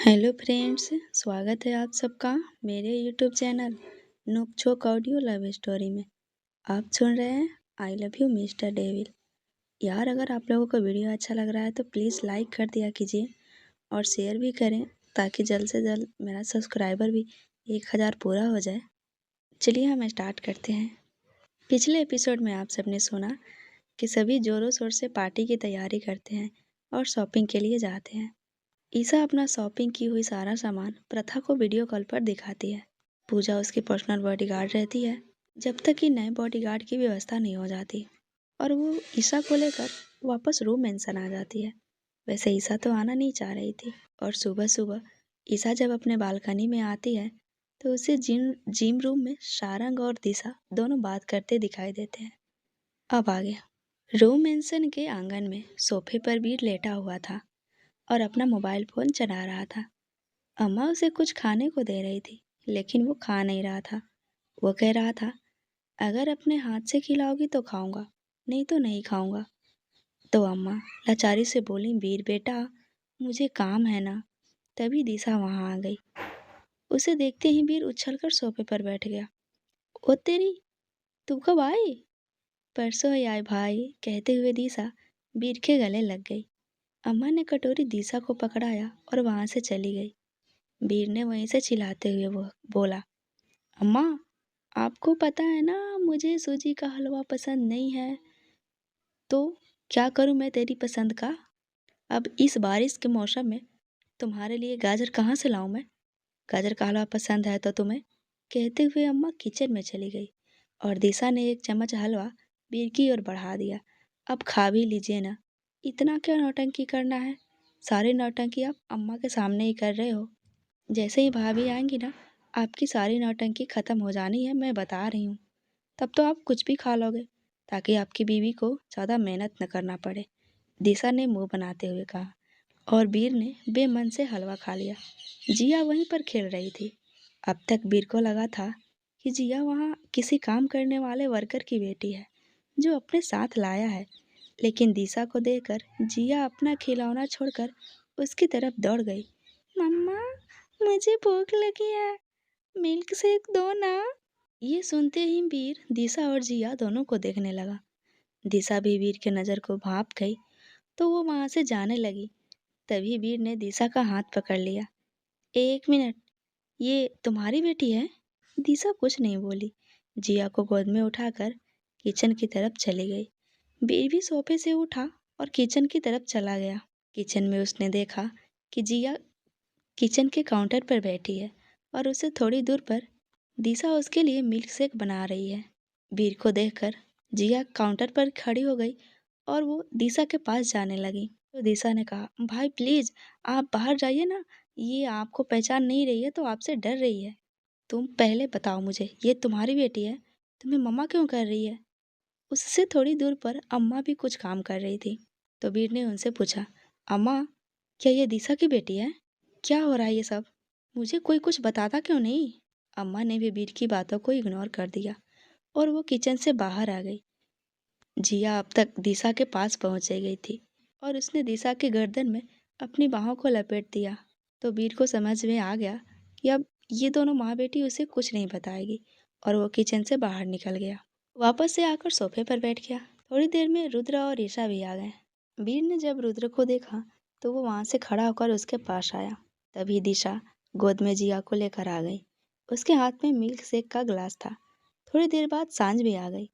Hello friends, स्वागत है आप सबका मेरे यूट्यूब चैनल नोक झोंक ऑडियो लव स्टोरी में। आप सुन रहे हैं I love you mister devil. यार, अगर आप लोगों को वीडियो अच्छा लग रहा है तो प्लीज़ लाइक कर दिया कीजिए और शेयर भी करें ताकि जल्द से जल्द मेरा सब्सक्राइबर भी 1000 पूरा हो जाए। चलिए हम स्टार्ट करते हैं। पिछले एपिसोड में आप सबने सुना कि सभी ज़ोरों शोर से पार्टी की तैयारी करते हैं और शॉपिंग के लिए जाते हैं। ईसा अपना शॉपिंग की हुई सारा सामान प्रथा को वीडियो कॉल पर दिखाती है। पूजा उसकी पर्सनल बॉडीगार्ड रहती है जब तक कि नए बॉडीगार्ड की व्यवस्था नहीं हो जाती और वो ईसा को लेकर वापस रूम मेंशन आ जाती है। वैसे ईसा तो आना नहीं चाह रही थी और सुबह सुबह ईसा जब अपने बालकनी में आती है तो उसे जिम जिम रूम में शारंग और दिशा दोनों बात करते दिखाई देते हैं। अब आ गया। रूम मेंशन के आंगन में सोफे पर भी लेटा हुआ था और अपना मोबाइल फ़ोन चला रहा था। अम्मा उसे कुछ खाने को दे रही थी लेकिन वो खा नहीं रहा था। वो कह रहा था, अगर अपने हाथ से खिलाओगी तो खाऊंगा, नहीं तो नहीं खाऊंगा। तो अम्मा लाचारी से बोली, वीर बेटा मुझे काम है ना। तभी दिशा वहां आ गई। उसे देखते ही वीर उछलकर सोफे पर बैठ गया। ओ तेरी, तू कब आई? परसों ही आए भाई, कहते हुए दिशा वीर के गले लग गई। अम्मा ने कटोरी दिशा को पकड़ाया और वहां से चली गई। वीर ने वहीं से चिल्लाते हुए वो बोला, अम्मा आपको पता है ना मुझे सूजी का हलवा पसंद नहीं है, तो क्या करूं मैं तेरी पसंद का? अब इस बारिश के मौसम में तुम्हारे लिए गाजर कहाँ से लाऊं मैं? गाजर का हलवा पसंद है तो तुम्हें? कहते हुए अम्मा किचन में चली गई और दिशा ने एक चम्मच हलवा वीर की ओर बढ़ा दिया। अब खा भी लीजिए ना, इतना क्या नौटंकी करना है? सारी नौटंकी आप अम्मा के सामने ही कर रहे हो। जैसे ही भाभी आएंगी ना, आपकी सारी नौटंकी खत्म हो जानी है, मैं बता रही हूँ। तब तो आप कुछ भी खा लोगे ताकि आपकी बीवी को ज़्यादा मेहनत न करना पड़े, दिशा ने मुंह बनाते हुए कहा। और वीर ने बेमन से हलवा खा लिया। जिया वहीं पर खेल रही थी। अब तक वीर को लगा था कि जिया वहाँ किसी काम करने वाले वर्कर की बेटी है जो अपने साथ लाया है, लेकिन दिशा को देखकर जिया अपना खिलौना छोड़कर उसकी तरफ दौड़ गई। मम्मा मुझे भूख लगी है, मिल्क शेक दो ना। ये सुनते ही वीर दिशा और जिया दोनों को देखने लगा। दिशा भी वीर के नज़र को भाप गई तो वो वहां से जाने लगी। तभी वीर ने दिशा का हाथ पकड़ लिया। एक मिनट, ये तुम्हारी बेटी है? दिशा कुछ नहीं बोली। जिया को गोद में उठाकर किचन की तरफ चली गई। वीर भी सोफे से उठा और किचन की तरफ चला गया। किचन में उसने देखा कि जिया किचन के काउंटर पर बैठी है और उससे थोड़ी दूर पर दिशा उसके लिए मिल्क शेक बना रही है। वीर को देखकर जिया काउंटर पर खड़ी हो गई और वो दिशा के पास जाने लगी। तो दिशा ने कहा, भाई प्लीज आप बाहर जाइए ना, ये आपको पहचान नहीं रही है तो आपसे डर रही है। तुम पहले बताओ मुझे, ये तुम्हारी बेटी है, तुम्हें मम्मा क्यों कर रही है? उससे थोड़ी दूर पर अम्मा भी कुछ काम कर रही थी। तो वीर ने उनसे पूछा, अम्मा क्या ये दिशा की बेटी है? क्या हो रहा है ये सब? मुझे कोई कुछ बताता क्यों नहीं? अम्मा ने भी वीर की बातों को इग्नोर कर दिया और वो किचन से बाहर आ गई। जिया अब तक दिशा के पास पहुंच गई थी और उसने दिशा के गर्दन में अपनी बाहों को लपेट दिया। तो वीर को समझ में आ गया कि अब ये दोनों माँ बेटी उसे कुछ नहीं बताएगी और वो किचन से बाहर निकल गया। वापस से आकर सोफे पर बैठ गया। थोड़ी देर में रुद्र और ईशा भी आ गए। वीर ने जब रुद्र को देखा तो वो वहां से खड़ा होकर उसके पास आया। तभी दिशा गोद में जिया को लेकर आ गई। उसके हाथ में मिल्क शेक का ग्लास था। थोड़ी देर बाद सांझ भी आ गई।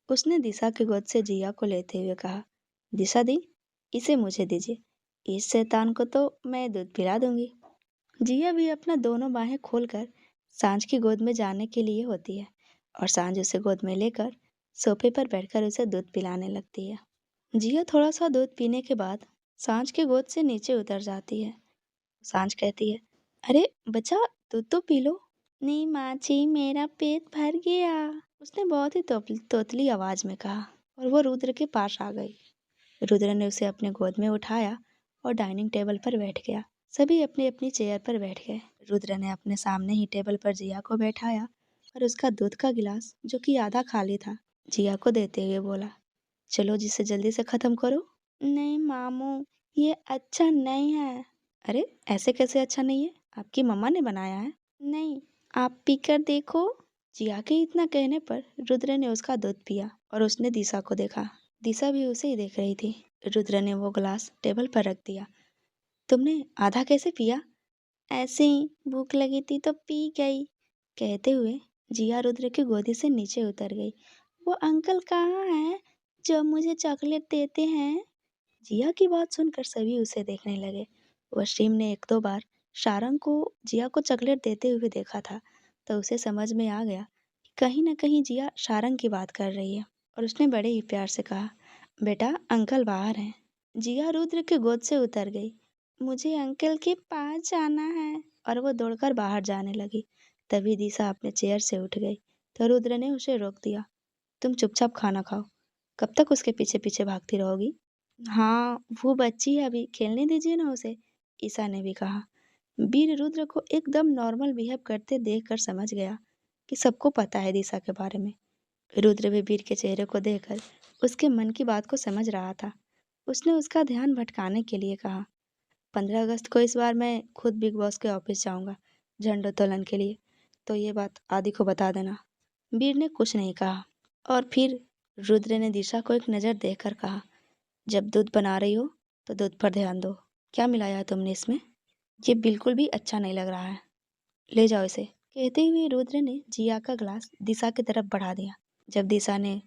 उसने दिशा की गोद से जिया को लेते हुए कहा, दिशा दी, इसे मुझे दीजिए, इस शैतान को तो मैं दूध पिला दूंगी। जिया भी अपना दोनों बाहें खोलकर सांझ की गोद में जाने के लिए होती है और सांझ उसे गोद में लेकर सोफे पर बैठकर उसे दूध पिलाने लगती है। जिया थोड़ा सा दूध पीने के बाद सांझ के गोद से नीचे उतर जाती है। सांझ कहती है, अरे बच्चा दूध तो पी लो। नहीं माँ जी, मेरा पेट भर गया, उसने बहुत ही तोतली आवाज में कहा और वो रुद्र के पास आ गई। रुद्र ने उसे अपने गोद में उठाया और डाइनिंग टेबल पर बैठ गया। सभी अपनी अपनी चेयर पर बैठ गए। रुद्र ने अपने सामने ही टेबल पर जिया को बैठाया और उसका दूध का गिलास, जो कि आधा खाली था, जिया को देते हुए बोला, चलो जिसे जल्दी से खत्म करो। नहीं मामू, ये अच्छा नहीं है। अरे ऐसे कैसे अच्छा नहीं है? आपकी मम्मा ने बनाया है। नहीं, आप पीकर देखो। जिया के इतना कहने पर रुद्र ने उसका दूध पिया और उसने दिशा को देखा। दिशा भी उसे ही देख रही थी। रुद्र ने वो गिलास टेबल पर रख दिया। तुमने आधा कैसे पिया? ऐसे ही, भूख लगी थी तो पी गई। कहते हुए जिया रुद्र की गोदी से नीचे उतर गई। वो अंकल कहाँ हैं जो मुझे चॉकलेट देते हैं? जिया की बात सुनकर सभी उसे देखने लगे। वसीम ने एक दो बार शारंग को जिया को चॉकलेट देते हुए देखा था, तो उसे समझ में आ गया कि कहीं न कहीं जिया शारंग की बात कर रही है। और उसने बड़े ही प्यार से कहा, बेटा अंकल बाहर हैं। जिया रुद्र की गोद से उतर गई। मुझे अंकल के पास जाना है। और वो दौड़कर बाहर जाने लगी। तभी दिशा अपने चेयर से उठ गई, तो रुद्र ने उसे रोक दिया। तुम चुपचाप खाना खाओ। कब तक उसके पीछे पीछे भागती रहोगी? हाँ, वो बच्ची है अभी, खेलने दीजिए ना उसे, ईसा ने भी कहा। वीर रुद्र को एकदम नॉर्मल बिहेव करते देखकर समझ गया कि सबको पता है दिशा के बारे में। रुद्र भी वीर के चेहरे को देखकर उसके मन की बात को समझ रहा था। उसने उसका ध्यान भटकाने के लिए कहा, 15 अगस्त को इस बार मैं खुद बिग बॉस के ऑफिस जाऊंगा झंडोत्तोलन के लिए, तो ये बात आदि को बता देना। वीर ने कुछ नहीं कहा। और फिर रुद्र ने दिशा को एक नज़र देकर कहा, जब दूध बना रही हो तो दूध पर ध्यान दो। क्या मिलाया है तुमने इसमें? ये बिल्कुल भी अच्छा नहीं लग रहा है। ले जाओ इसे। कहते हुए रुद्र ने जिया का ग्लास दिशा की तरफ बढ़ा दिया। जब दिशा ने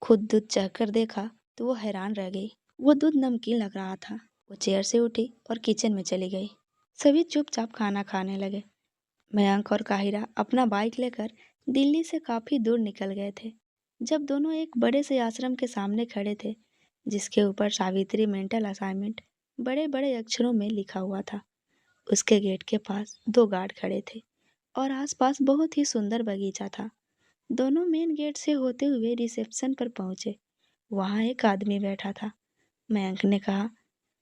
खुद दूध चखकर देखा तो वो हैरान रह गई। वो दूध नमकीन लग रहा था। वो चेयर से उठी और किचन में चली गई। सभी चुपचाप खाना खाने लगे। मयंक और काहिरा अपना बाइक लेकर दिल्ली से काफी दूर निकल गए थे। जब दोनों एक बड़े से आश्रम के सामने खड़े थे, जिसके ऊपर सावित्री मेंटल असाइनमेंट बड़े बड़े अक्षरों में लिखा हुआ था। उसके गेट के पास दो गार्ड खड़े थे और आसपास बहुत ही सुंदर बगीचा था। दोनों मेन गेट से होते हुए रिसेप्शन पर पहुंचे। वहां एक आदमी बैठा था। मयंक ने कहा,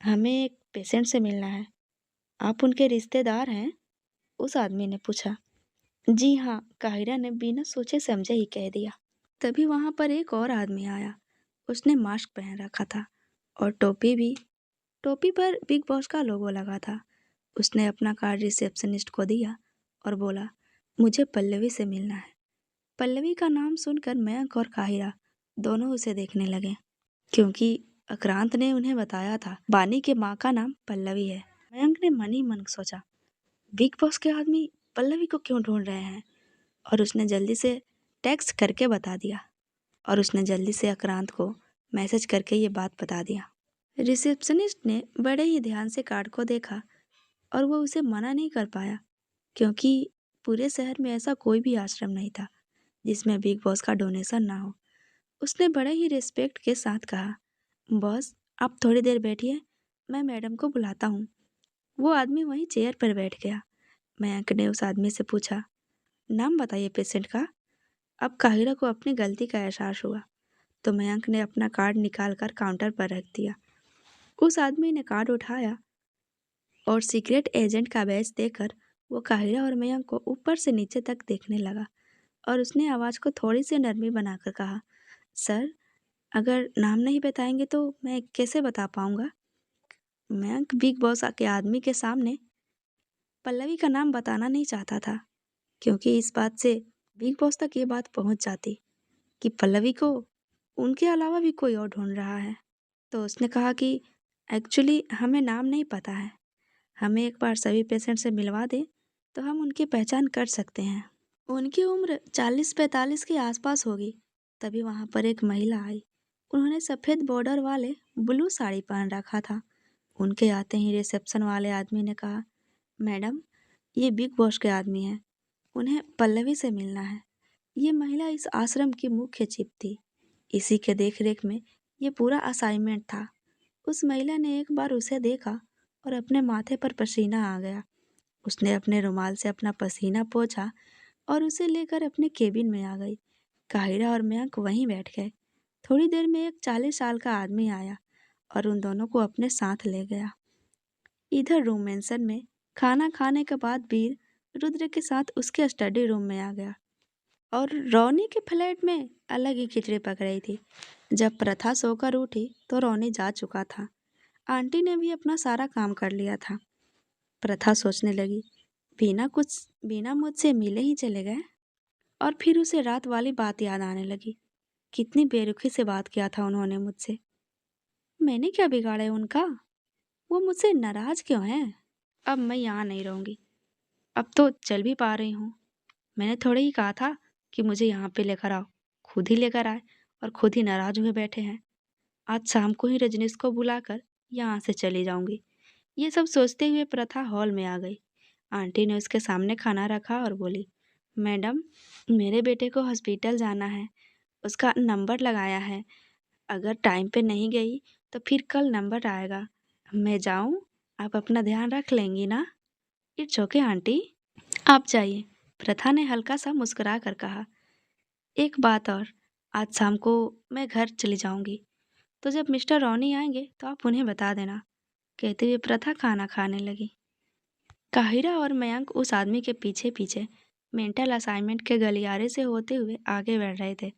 हमें एक पेशेंट से मिलना है। आप उनके रिश्तेदार हैं? उस आदमी ने पूछा। जी हाँ, काहिरा ने बिना सोचे समझे ही कह दिया। तभी वहां पर एक और आदमी आया। उसने मास्क पहन रखा था और टोपी भी। टोपी पर बिग बॉस का लोगो लगा था। उसने अपना कार्ड रिसेप्शनिस्ट को दिया और बोला, मुझे पल्लवी से मिलना है। पल्लवी का नाम सुनकर मयंक और काहिरा दोनों उसे देखने लगे, क्योंकि अक्रांत ने उन्हें बताया था बानी के माँ का नाम पल्लवी है। मयंक ने मन ही मन सोचा, बिग बॉस के आदमी पल्लवी को क्यों ढूंढ रहे हैं? और उसने जल्दी से टेक्स्ट करके बता दिया। और उसने जल्दी से अक्रांत को मैसेज करके ये बात बता दिया। रिसेप्शनिस्ट ने बड़े ही ध्यान से कार्ड को देखा और वो उसे मना नहीं कर पाया, क्योंकि पूरे शहर में ऐसा कोई भी आश्रम नहीं था जिसमें बिग बॉस का डोनेशन ना हो। उसने बड़े ही रिस्पेक्ट के साथ कहा, बॉस आप थोड़ी देर बैठिए, मैं मैडम को बुलाता हूँ। वो आदमी वहीं चेयर पर बैठ गया। मयंक ने उस आदमी से पूछा, नाम बताइए पेशेंट का। अब काहिरा को अपनी गलती का एहसास हुआ, तो मयंक ने अपना कार्ड निकालकर काउंटर पर रख दिया। उस आदमी ने कार्ड उठाया और सीक्रेट एजेंट का बैज देकर वो काहिरा और मयंक को ऊपर से नीचे तक देखने लगा। और उसने आवाज़ को थोड़ी सी नरमी बनाकर कहा, सर अगर नाम नहीं बताएंगे तो मैं कैसे बता पाऊंगा? मयंक बिग बॉस के आदमी के सामने पल्लवी का नाम बताना नहीं चाहता था, क्योंकि इस बात से बिग बॉस तक ये बात पहुंच जाती कि पल्लवी को उनके अलावा भी कोई और ढूंढ रहा है। तो उसने कहा कि एक्चुअली हमें नाम नहीं पता है, हमें एक बार सभी पेशेंट से मिलवा दें तो हम उनकी पहचान कर सकते हैं। उनकी उम्र 40-45 के आसपास होगी। तभी वहाँ पर एक महिला आई। उन्होंने सफ़ेद बॉर्डर वाले ब्लू साड़ी पहन रखा था। उनके आते ही रिसेप्शन वाले आदमी ने कहा, मैडम ये बिग बॉस के आदमी हैं, उन्हें पल्लवी से मिलना है। ये महिला इस आश्रम की मुख्य चिप थी। इसी के देखरेख में ये पूरा असाइनमेंट था। उस महिला ने एक बार उसे देखा और अपने माथे पर पसीना आ गया। उसने अपने रुमाल से अपना पसीना पोंछा और उसे लेकर अपने केबिन में आ गई। काहिरा और मयंक वहीं बैठ गए। थोड़ी देर में एक 40 साल का आदमी आया और उन दोनों को अपने साथ ले गया। इधर रूम मेंशन में खाना खाने के बाद वीर रुद्र के साथ उसके स्टडी रूम में आ गया। और रोनी के फ्लैट में अलग ही खिचड़ी पक रही थी। जब प्रथा सोकर उठी तो रोनी जा चुका था। आंटी ने भी अपना सारा काम कर लिया था। प्रथा सोचने लगी, बिना मुझसे मिले ही चले गए। और फिर उसे रात वाली बात याद आने लगी। कितनी बेरुखी से बात किया था उन्होंने मुझसे। मैंने क्या बिगाड़ा है उनका? वो मुझसे नाराज क्यों है? अब मैं यहाँ नहीं रहूंगी। अब तो चल भी पा रही हूँ। मैंने थोड़े ही कहा था कि मुझे यहाँ पे लेकर आओ। खुद ही लेकर आए और खुद ही नाराज हुए बैठे हैं। आज शाम को ही रजनीश को बुलाकर यहाँ से चली जाऊंगी। ये सब सोचते हुए प्रथा हॉल में आ गई। आंटी ने उसके सामने खाना रखा और बोली, मैडम, मेरे बेटे को हॉस्पिटल जाना है। उसका नंबर लगाया है। अगर टाइम पे नहीं गई तो फिर कल नंबर आएगा। मैं जाऊं? आप अपना ध्यान रख लेंगी ना? इट्स ओके आंटी, आप जाइए। प्रथा ने हल्का सा मुस्कुरा कर कहा। एक बात और, आज शाम को मैं घर चली जाऊंगी, तो जब मिस्टर रॉनी आएंगे तो आप उन्हें बता देना, कहते हुए प्रथा खाना खाने लगी। काहिरा और मयंक उस आदमी के पीछे पीछे मेंटल असाइनमेंट के गलियारे से होते हुए आगे बढ़ रहे थे।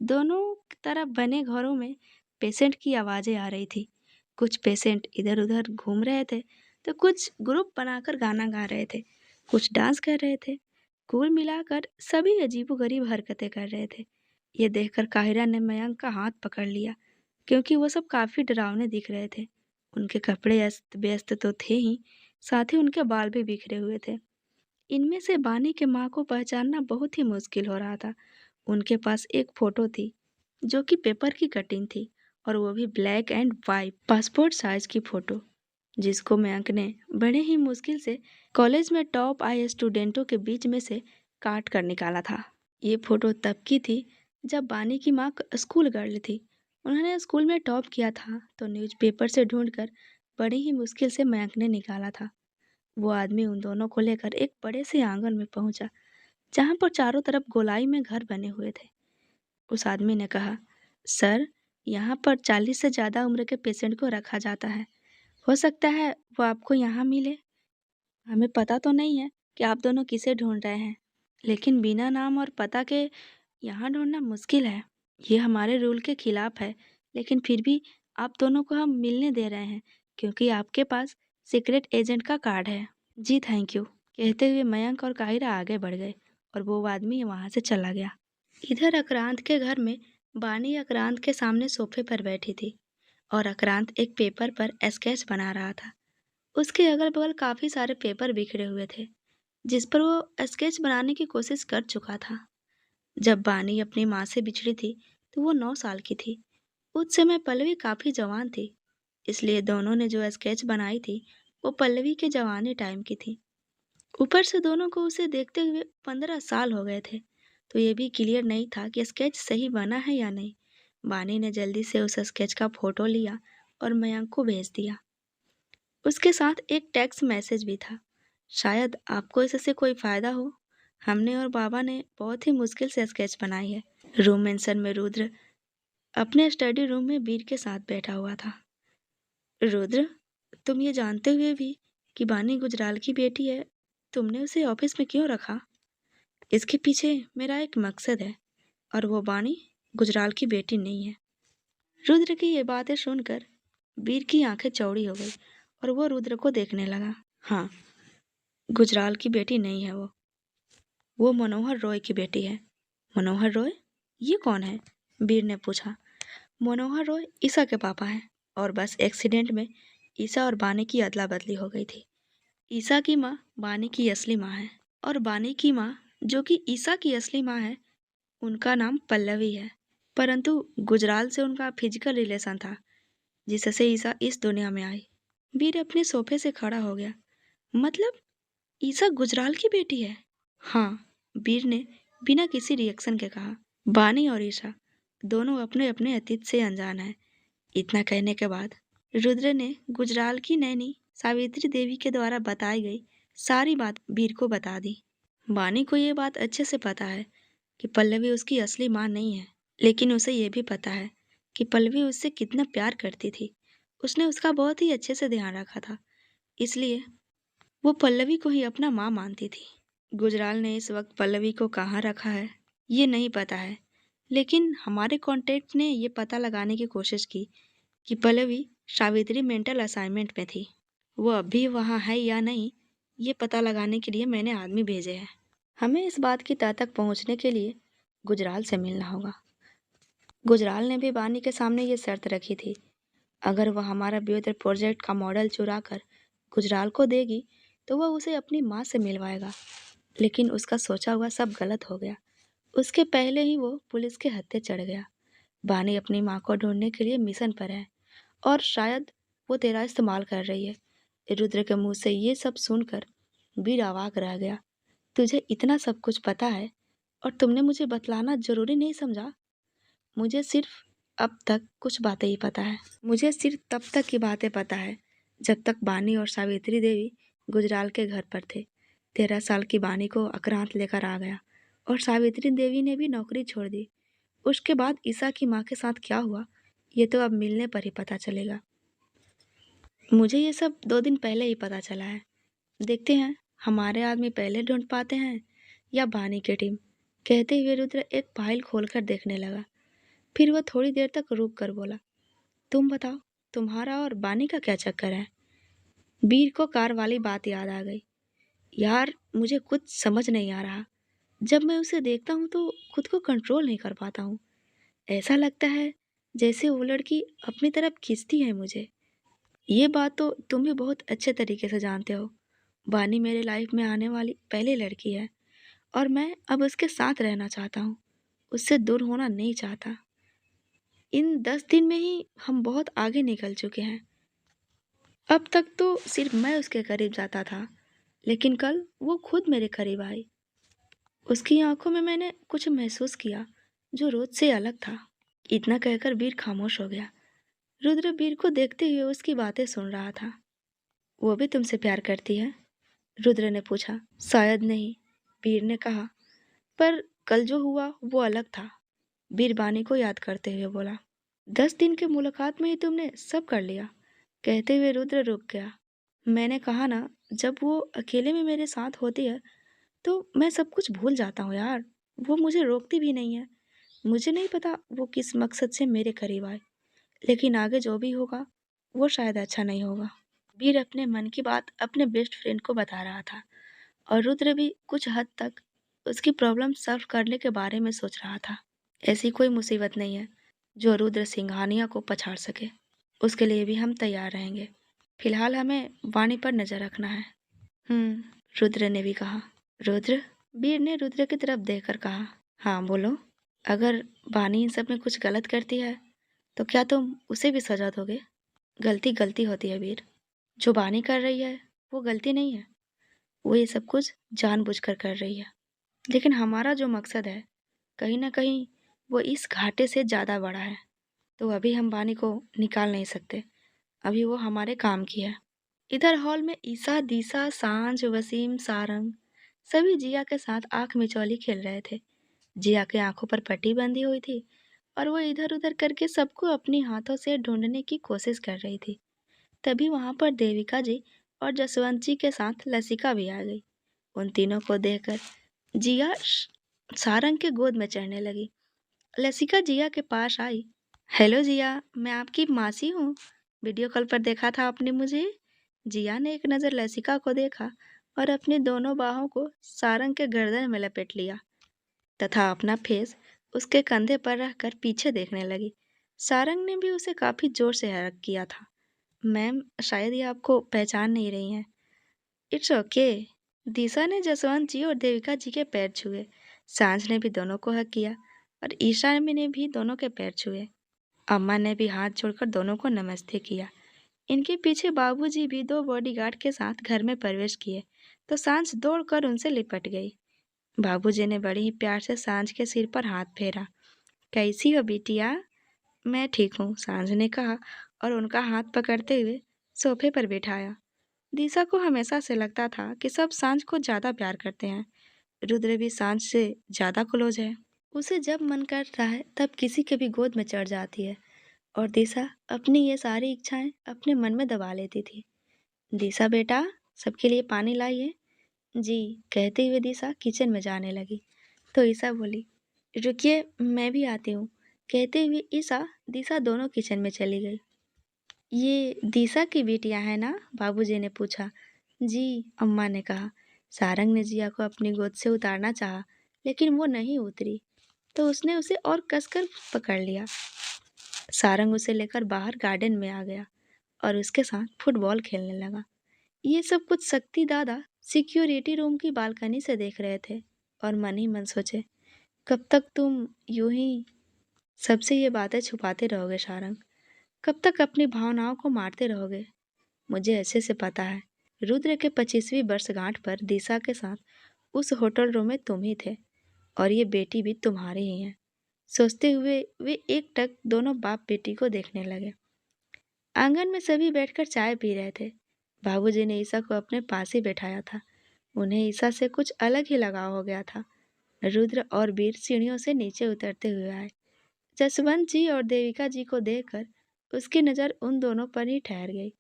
दोनों तरफ बने घरों में पेशेंट की आवाज़ें आ रही थी। कुछ पेशेंट इधर उधर घूम रहे थे तो कुछ ग्रुप बनाकर गाना गा रहे थे, कुछ डांस कर रहे थे। कुल मिलाकर सभी अजीबोगरीब हरकतें कर रहे थे। ये देखकर काहिरा ने मयंक का हाथ पकड़ लिया, क्योंकि वो सब काफ़ी डरावने दिख रहे थे। उनके कपड़े अस्त व्यस्त तो थे ही, साथ ही उनके बाल भी बिखरे हुए थे। इनमें से बानी के माँ को पहचानना बहुत ही मुश्किल हो रहा था। उनके पास एक फ़ोटो थी, जो कि पेपर की कटिंग थी, और वो भी black and white passport size की फ़ोटो, जिसको मयंक ने बड़े ही मुश्किल से कॉलेज में टॉप आए स्टूडेंटों के बीच में से काट कर निकाला था। ये फ़ोटो तब की थी जब बानी की माँ स्कूल गर्ल थी। उन्होंने स्कूल में टॉप किया था, तो न्यूज़पेपर से ढूंढकर बड़ी ही मुश्किल से मयंक ने निकाला था। वो आदमी उन दोनों को लेकर एक बड़े से आंगन में पहुंचा, जहां पर चारों तरफ गोलाई में घर बने हुए थे। उस आदमी ने कहा, सर, यहाँ पर 40 से ज़्यादा उम्र के पेशेंट को रखा जाता है। हो सकता है वो आपको यहाँ मिले। हमें पता तो नहीं है कि आप दोनों किसे ढूंढ रहे हैं, लेकिन बिना नाम और पता के यहाँ ढूंढना मुश्किल है। ये हमारे रूल के खिलाफ है, लेकिन फिर भी आप दोनों को हम मिलने दे रहे हैं, क्योंकि आपके पास सीक्रेट एजेंट का कार्ड है। जी थैंक यू, कहते हुए मयंक और काहिरा आगे बढ़ गए और वो आदमी वहाँ से चला गया। इधर अक्रांत के घर में बानी अक्रांत के सामने सोफे पर बैठी थी और अक्रांत एक पेपर पर स्केच बना रहा था। उसके अगल बगल काफ़ी सारे पेपर बिखरे हुए थे, जिस पर वो स्केच बनाने की कोशिश कर चुका था। जब बानी अपनी माँ से बिछड़ी थी तो वो 9 साल की थी। उस समय पल्लवी काफ़ी जवान थी, इसलिए दोनों ने जो स्केच बनाई थी वो पल्लवी के जवानी टाइम की थी। ऊपर से दोनों को उसे देखते हुए 15 साल हो गए थे, तो ये भी क्लियर नहीं था कि स्केच सही बना है या नहीं। बानी ने जल्दी से उस स्केच का फोटो लिया और मयंक को भेज दिया। उसके साथ एक टेक्स्ट मैसेज भी था, शायद आपको इससे कोई फ़ायदा हो। हमने और बाबा ने बहुत ही मुश्किल से स्केच बनाई है। रूम मेंशन में रुद्र अपने स्टडी रूम में वीर के साथ बैठा हुआ था। रुद्र, तुम ये जानते हुए भी कि बानी गुजराल की बेटी है, तुमने उसे ऑफिस में क्यों रखा? इसके पीछे मेरा एक मकसद है, और वो बानी गुजराल की बेटी नहीं है। रुद्र की ये बातें सुनकर वीर की आंखें चौड़ी हो गई और वो रुद्र को देखने लगा। हाँ, गुजराल की बेटी नहीं है वो मनोहर रॉय की बेटी है। मनोहर रॉय? ये कौन है? वीर ने पूछा। मनोहर रॉय ईसा के पापा हैं, और बस एक्सीडेंट में ईसा और बानी की अदला बदली हो गई थी। ईसा की माँ बानी की असली माँ है, और बानी की माँ, जो कि ईसा की असली माँ है, उनका नाम पल्लवी है। परंतु गुजराल से उनका फिजिकल रिलेशन था, जिससे ईसा इस दुनिया में आई। वीर अपने सोफे से खड़ा हो गया। मतलब ईसा गुजराल की बेटी है? हाँ, वीर ने बिना किसी रिएक्शन के कहा। बानी और ईसा दोनों अपने अपने अतीत से अनजान हैं। इतना कहने के बाद रुद्र ने गुजराल की नैनी सावित्री देवी के द्वारा बताई गई सारी बात वीर को बता दी। बानी को ये बात अच्छे से पता है कि पल्लवी उसकी असली माँ नहीं है, लेकिन उसे ये भी पता है कि पल्लवी उससे कितना प्यार करती थी। उसने उसका बहुत ही अच्छे से ध्यान रखा था, इसलिए वो पल्लवी को ही अपना माँ मानती थी। गुजराल ने इस वक्त पल्लवी को कहाँ रखा है ये नहीं पता है, लेकिन हमारे कॉन्टेक्ट ने ये पता लगाने की कोशिश की कि पल्लवी सावित्री मेंटल असाइनमेंट में थी। वो अब भी वहाँ है या नहीं, ये पता लगाने के लिए मैंने आदमी भेजे हैं। हमें इस बात की तह तक पहुँचने के लिए गुजराल से मिलना होगा। गुजराल ने भी बानी के सामने ये शर्त रखी थी, अगर वह हमारा ब्योदर प्रोजेक्ट का मॉडल चुरा कर गुजराल को देगी तो वह उसे अपनी माँ से मिलवाएगा। लेकिन उसका सोचा हुआ सब गलत हो गया। उसके पहले ही वो पुलिस के हत्थे चढ़ गया। बानी अपनी माँ को ढूंढने के लिए मिशन पर है और शायद वो तेरा इस्तेमाल कर रही है। रुद्र के मुंह से ये सब सुनकर वीर अवाक रह गया। तुझे इतना सब कुछ पता है और तुमने मुझे बतलाना जरूरी नहीं समझा? मुझे सिर्फ अब तक कुछ बातें ही पता है। मुझे सिर्फ तब तक की बातें पता है जब तक बानी और सावित्री देवी गुजराल के घर पर थे। 13 साल की बानी को आक्रांत लेकर आ गया और सावित्री देवी ने भी नौकरी छोड़ दी। उसके बाद ईसा की माँ के साथ क्या हुआ ये तो अब मिलने पर ही पता चलेगा। मुझे ये सब 2 दिन पहले ही पता चला है। देखते हैं हमारे आदमी पहले ढूंढ पाते हैं या बानी की टीम। कहते हुए रुद्र एक फाइल खोलकर देखने लगा। फिर वह थोड़ी देर तक रुक कर बोला, तुम बताओ, तुम्हारा और बानी का क्या चक्कर है? वीर को कार वाली बात याद आ गई। यार मुझे कुछ समझ नहीं आ रहा। जब मैं उसे देखता हूँ तो खुद को कंट्रोल नहीं कर पाता हूँ। ऐसा लगता है जैसे वो लड़की अपनी तरफ खींचती है मुझे। ये बात तो तुम भी बहुत अच्छे तरीके से जानते हो। बानी मेरे लाइफ में आने वाली पहली लड़की है और मैं अब उसके साथ रहना चाहता हूँ, उससे दूर होना नहीं चाहता। इन 10 दिन में ही हम बहुत आगे निकल चुके हैं। अब तक तो सिर्फ मैं उसके करीब जाता था, लेकिन कल वो खुद मेरे करीब आई। उसकी आंखों में मैंने कुछ महसूस किया जो रोज से अलग था। इतना कहकर वीर खामोश हो गया। रुद्र वीर को देखते हुए उसकी बातें सुन रहा था। वो भी तुमसे प्यार करती है? रुद्र ने पूछा। शायद नहीं, वीर ने कहा, पर कल जो हुआ वो अलग था। वीर बानी को याद करते हुए बोला। 10 दिन के मुलाकात में ही तुमने सब कर लिया? कहते हुए रुद्र रुक गया। मैंने कहा ना, जब वो अकेले में मेरे साथ होती है तो मैं सब कुछ भूल जाता हूँ यार। वो मुझे रोकती भी नहीं है। मुझे नहीं पता वो किस मकसद से मेरे करीब आए, लेकिन आगे जो भी होगा वो शायद अच्छा नहीं होगा। वीर अपने मन की बात अपने बेस्ट फ्रेंड को बता रहा था और रुद्र भी कुछ हद तक उसकी प्रॉब्लम सॉल्व करने के बारे में सोच रहा था। ऐसी कोई मुसीबत नहीं है जो रुद्र सिंघानिया को पछाड़ सके। उसके लिए भी हम तैयार रहेंगे। फिलहाल हमें वाणी पर नजर रखना है। रुद्र ने भी कहा। रुद्र? वीर ने रुद्र की तरफ देखकर कहा। हाँ बोलो। अगर वाणी इन सब में कुछ गलत करती है तो क्या तुम उसे भी सजा दोगे? गलती गलती होती है वीर। जो वाणी कर रही है वो गलती नहीं है। वो ये सब कुछ जानबूझकर कर रही है। लेकिन हमारा जो मकसद है कहीं ना कहीं वो इस घाटे से ज़्यादा बड़ा है। तो अभी हम वाणी को निकाल नहीं सकते। अभी वो हमारे काम की है। इधर हॉल में ईसा, दीसा, सांझ, वसीम, सारंग सभी जिया के साथ आंख मिचौली खेल रहे थे। जिया के आंखों पर पट्टी बंधी हुई थी और वो इधर उधर करके सबको अपनी हाथों से ढूंढने की कोशिश कर रही थी। तभी वहां पर देविका जी और जसवंत जी के साथ लसिका भी आ गई। उन तीनों को देखकर जिया सारंग के गोद में चढ़ने लगी। लसिका जिया के पास आई। हेलो जिया, मैं आपकी मासी हूँ। वीडियो कॉल पर देखा था आपने मुझे? जिया ने एक नज़र लसिका को देखा और अपनी दोनों बाहों को सारंग के गर्दन में लपेट लिया तथा अपना फेस उसके कंधे पर रखकर पीछे देखने लगी। सारंग ने भी उसे काफी जोर से हरक किया था। मैम, शायद ये आपको पहचान नहीं रही हैं। It's okay. दिशा ने जसवंत जी और देविका जी के पैर छुए। सांझ ने भी दोनों को हक किया और ईशा ने भी दोनों के पैर छुए। अम्मा ने भी हाथ जोड़कर दोनों को नमस्ते किया। इनके पीछे बाबूजी भी 2 बॉडीगार्ड के साथ घर में प्रवेश किए तो सांझ दौड़कर उनसे लिपट गई। बाबूजी ने बड़ी ही प्यार से सांझ के सिर पर हाथ फेरा। कैसी हो बिटिया? मैं ठीक हूँ, सांझ ने कहा और उनका हाथ पकड़ते हुए सोफे पर बिठाया। दिशा को हमेशा से लगता था कि सब सांझ को ज़्यादा प्यार करते हैं। रुद्र भी सांझ से ज़्यादा क्लोज है। उसे जब मन करता है तब किसी के भी गोद में चढ़ जाती है और दिशा अपनी ये सारी इच्छाएं अपने मन में दबा लेती थी। दिशा बेटा, सबके लिए पानी लाइए। जी, कहते हुए दिशा किचन में जाने लगी तो ईशा बोली, रुकिए मैं भी आती हूँ। कहते हुए ईशा दिशा दोनों किचन में चली गई। ये दिशा की बेटियां हैं ना? बाबूजी ने पूछा। जी, अम्मा ने कहा। सारंग ने जिया को अपनी गोद से उतारना चाहा, लेकिन वो नहीं उतरी, तो उसने उसे और कसकर पकड़ लिया। सारंग उसे लेकर बाहर गार्डन में आ गया और उसके साथ फुटबॉल खेलने लगा। ये सब कुछ शक्ति दादा सिक्योरिटी रूम की बालकनी से देख रहे थे और मन ही मन सोचे, कब तक तुम यूं ही सबसे ये बातें छुपाते रहोगे सारंग? कब तक अपनी भावनाओं को मारते रहोगे? मुझे अच्छे से पता है, रुद्र के 25वीं वर्षगांठ पर दिशा के साथ उस होटल रूम में तुम ही थे और ये बेटी भी तुम्हारी ही है। सोचते हुए वे एक टक दोनों बाप बेटी को देखने लगे। आंगन में सभी बैठकर चाय पी रहे थे। बाबूजी ने ईसा को अपने पास ही बैठाया था। उन्हें ईसा से कुछ अलग ही लगाव हो गया था। रुद्र और वीर सीढ़ियों से नीचे उतरते हुए आए। जसवंत जी और देविका जी को देखकर उसकी नज़र उन दोनों पर ही ठहर गई।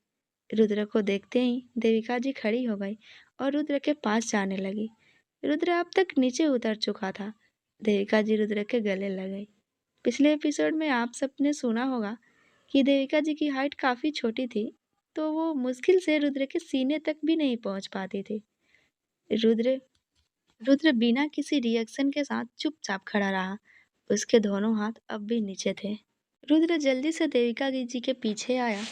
रुद्र को देखते ही देविका जी खड़ी हो गई और रुद्र के पास जाने लगी। रुद्र अब तक नीचे उतर चुका था। देविका जी रुद्र के गले लग गई। पिछले एपिसोड में आप सबने सुना होगा कि देविका जी की हाइट काफ़ी छोटी थी, तो वो मुश्किल से रुद्र के सीने तक भी नहीं पहुंच पाती थी। रुद्र रुद्र बिना किसी रिएक्शन के साथ चुपचाप खड़ा रहा। उसके दोनों हाथ अब भी नीचे थे। रुद्र जल्दी से देविका जी के पीछे आया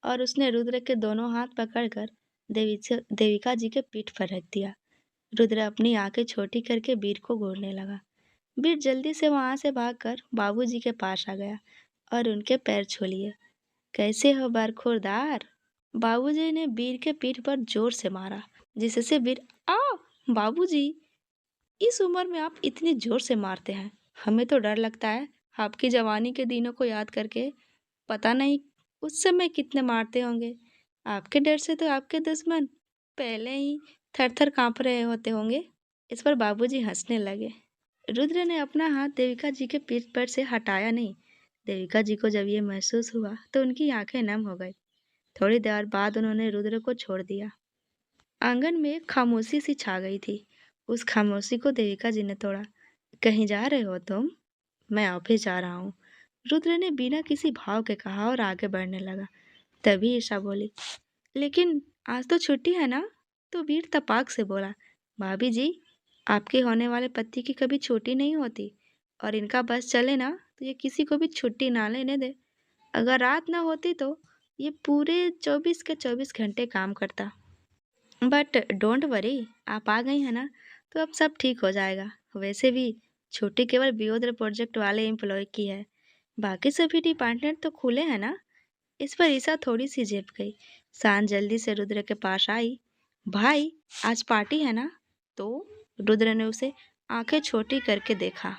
और उसने रुद्र के दोनों हाथ पकड़कर देविका जी के पीठ पर रख दिया। रुद्र अपनी आंखें छोटी करके वीर को घूरने लगा। वीर जल्दी से वहां से भागकर बाबूजी के पास आ गया और उनके पैर छू लिए। कैसे हो बरखुरदार? बाबूजी ने वीर के पीठ पर जोर से मारा, जिससे वीर आ बाबूजी, इस उम्र में आप इतनी जोर से मारते हैं, हमें तो डर लगता है आपकी जवानी के दिनों को याद करके। पता नहीं उस समय कितने मारते होंगे। आपके डर से तो आपके दुश्मन पहले ही थर थर कांप रहे होते होंगे। इस पर बाबूजी हंसने लगे। रुद्र ने अपना हाथ देविका जी के पीठ पर से हटाया नहीं। देविका जी को जब ये महसूस हुआ तो उनकी आंखें नम हो गई। थोड़ी देर बाद उन्होंने रुद्र को छोड़ दिया। आंगन में एक खामोशी सी छा गई थी। उस खामोशी को देविका जी ने तोड़ा। कहीं जा रहे हो तुम? मैं ऑफिस जा रहा हूँ, रुद्र ने बिना किसी भाव के कहा और आगे बढ़ने लगा। तभी ईशा बोली, लेकिन आज तो छुट्टी है ना? तो वीर तपाक से बोला, भाभी जी, आपके होने वाले पति की कभी छुट्टी नहीं होती और इनका बस चले ना तो ये किसी को भी छुट्टी ना लेने दे। अगर रात ना होती तो ये पूरे 24 के 24 घंटे काम करता। बट डोंट वरी, आप आ गई हैं ना, तो अब सब ठीक हो जाएगा। वैसे भी छुट्टी केवल वियोद्र प्रोजेक्ट वाले एम्प्लॉय की है, बाकी सभी डिपार्टमेंट तो खुले हैं ना। इस पर ईसा थोड़ी सी झेप गई। शान जल्दी से रुद्र के पास आई। भाई, आज पार्टी है ना? तो रुद्र ने उसे आंखें छोटी करके देखा।